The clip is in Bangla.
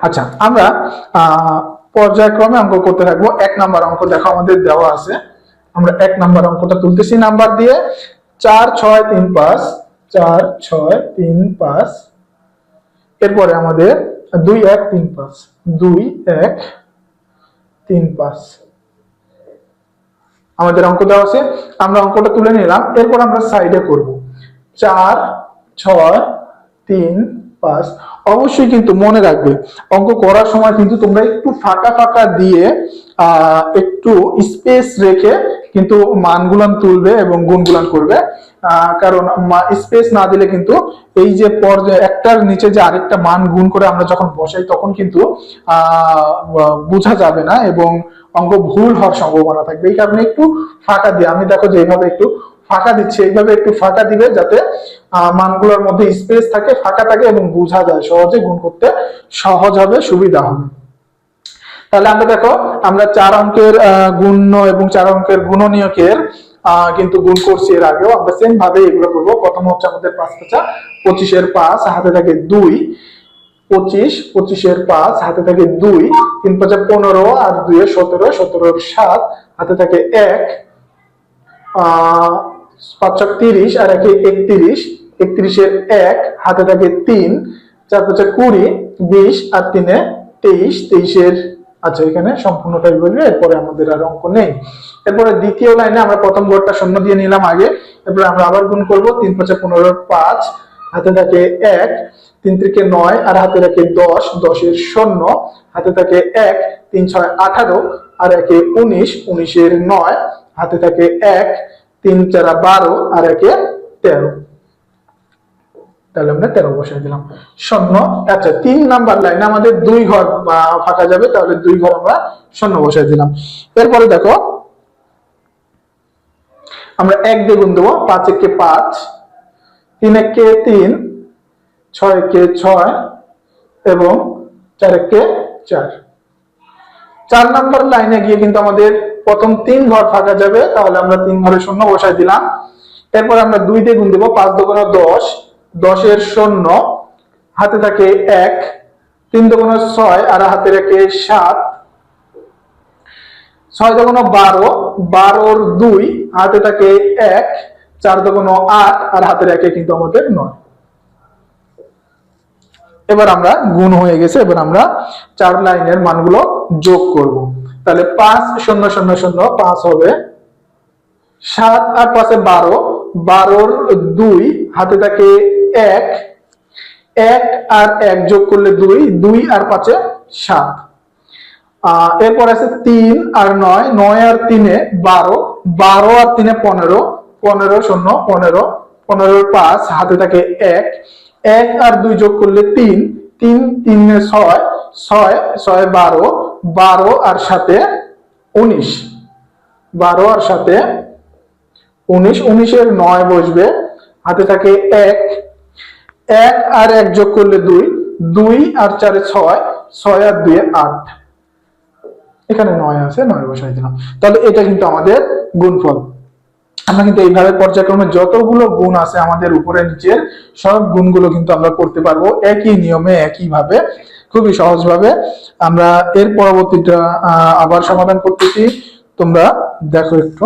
আচ্ছা, আমরা পর্যায়ক্রমে অঙ্ক করতে থাকবো। 1 নাম্বার অঙ্ক দেখো আমাদের দেওয়া আছে। আমরা 1 নাম্বার অঙ্কটা তুলতেছি নাম্বার দিয়ে 4 6 3 5, 4 6 3 5। এরপরে আমাদের 2 1 3 5, 2 1 3 5 আমাদের অঙ্ক দেওয়া আছে। আমরা অঙ্কটা তুলে নিলাম। এরপর আমরা সাইডে করব 4 6 3 5। অবশ্যই কিন্তু মনে রাখবে অঙ্ক করার সময় কিন্তু তোমরা একটু ফাঁকা ফাঁকা দিয়ে একটু স্পেস রেখে কিন্তু মানগুলান তুলবে এবং গুণগুলান করবে। কারণ স্পেস না দিলে কিন্তু এই যে পর্যায়ে একটার নিচে যে আরেকটা মান গুণ করে আমরা যখন বসাই তখন কিন্তু বোঝা যাবে না এবং অঙ্ক ভুল হওয়ার সম্ভাবনা থাকবে। এই কারণে একটু ফাঁকা দিয়ে, আমি দেখো যে এইভাবে একটু ফাঁকা দিচ্ছি, এইভাবে একটু ফাঁকা দিবে যাতে মানগুলোর মধ্যে স্পেস থাকে, ফাঁকা থাকে এবং বোঝা যায়, সহজে গুণ করতে সহজ হবে, সুবিধা হবে। তাহলে আমরা দেখো আমরা 4 অঙ্কের গুণ্য এবং 4 অঙ্কের গুণনীয়কের কিন্তু গুণ করছি এর আগেও। আমরা সেম ভাবে এগুলো করবো। প্রথম হচ্ছে আমাদের 5 5 25 এর 5 হাতে থাকে 2, 25 25 এর 5 হাতে থাকে 2, 3 5 15 আর 2 এ 17, 17 এর 7 হাতে থাকে 1, 5 30 আর 1 31, 31 এর 1 হাতে থাকে 3, 4 5 20, 20 আর 3 এ 23, 23 এর আচ্ছা এখানে সম্পূর্ণটাই বলবে, এরপরে আমাদের আর অঙ্ক নেই। এরপরে দ্বিতীয় লাইনে আমরা প্রথম ঘরটা শূন্য দিয়ে নিলাম আগে। এরপরে আমরা আবার গুণ করব 3 5 15 5 হাতে থাকে 1, 3 3 9 আর হাতে থাকে 10, 10 এর 0 হাতে থাকে 1, 3 6 18 আর 1 19, 19 এর 9 হাতে থাকে 1, 3 4 12 আর 1 13। তাহলে আমরা 13 বসাই দিলাম। 0। আচ্ছা 3 নাম্বার লাইনে আমাদের 2 ঘর ফাঁকা যাবে, তাহলে 2 ঘর আমরা 0 বসাই দিলাম। এরপরে দেখো আমরা 1 দিয়ে গুণ দেবো। 5 1 5, 3 1 3, 6 1 6 এবং 4 1 4। 4 নাম্বার লাইনে গিয়ে কিন্তু আমাদের প্রথম 3 ঘর ফাঁকা যাবে, তাহলে আমরা 3 ঘরে 0 বসাই দিলাম। এরপর আমরা 2 দিয়ে গুণ দেবো। 5 2 10, 10 এর 0 হাতে থাকে 1, 3 2 6 আর হাতে রাখে 7, 6 2 12, 12 এর 2 হাতে থাকে 1, 4 2 8 আর হাতে রাখে কিন্তু আমাদের 9। এবার আমরা গুণ হয়ে গেছে। এবার আমরা 4 লাইনের মানগুলো যোগ করব। তাহলে 5 0 0 0 5 হবে 7 আর 5 এ 12, 12 এর 2 হাতে থাকে 1, 1 আর 1 যোগ করলে 2, 2 আর 5 এ 7। এরপর আছে 3 আর 9, 9 আর 3 এ 12, 12 আর 3 এ 15, 15 0 15, 15 এর 5 হাতে থাকে 1, 1 আর 2 যোগ করলে 3, 3 3 এ 6, 6 6 12, 12 আর 7 এ 19, 12 আর 7 এ 19, 19 এর 9 বসবে হাতে থাকে 1, 1 আর 1 যোগ করলে 2, 2 আর 4 এ 6, 6 আর 2 এ 8। এখানে 9 আছে, 9 বসাই দিলাম। তাহলে এটা কিন্তু আমাদের গুণফল। আমরা কিন্তু এইভাবে পর্যায়ক্রমে যতগুলো গুণ আছে আমাদের উপরে নিচের সব গুণগুলো কিন্তু আমরা করতে পারবো একই নিয়মে, একই ভাবে, খুবই সহজ ভাবে। আমরা এর পরবর্তীটা আবার সমাধান করতেছি, তোমরা দেখো একটু।